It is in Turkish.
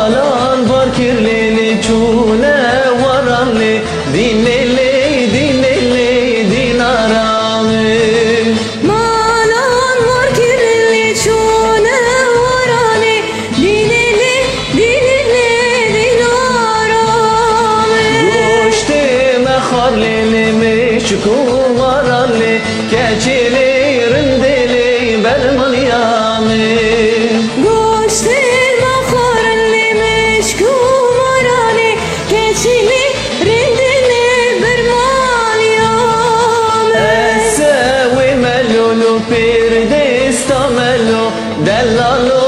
Malan var kirlili çune varanli dineli dineli dinarami. Malan var kirli çune varani dineli dineli dinarami. Goşte mekharlili meşkumaranli keçili rindeli bermaniyami. Perdesta melo dell'allo